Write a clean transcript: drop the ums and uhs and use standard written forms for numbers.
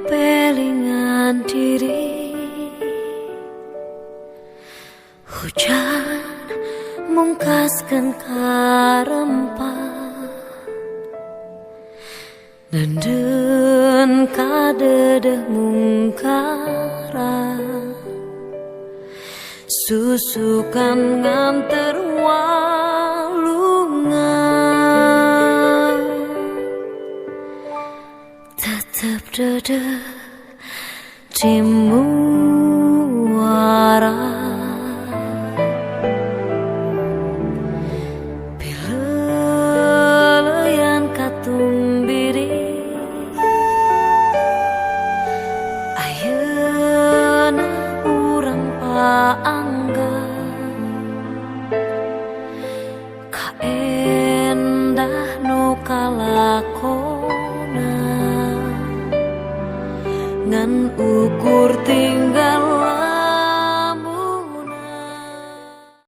pelingan diri. Hujan mungkaskan karempah dan kadedeh mungkara susukan nganter walungan tetep dede di muara. Pileleyan katumbiri ayeuna urang paangga kaendah nu kalakona ngan ukur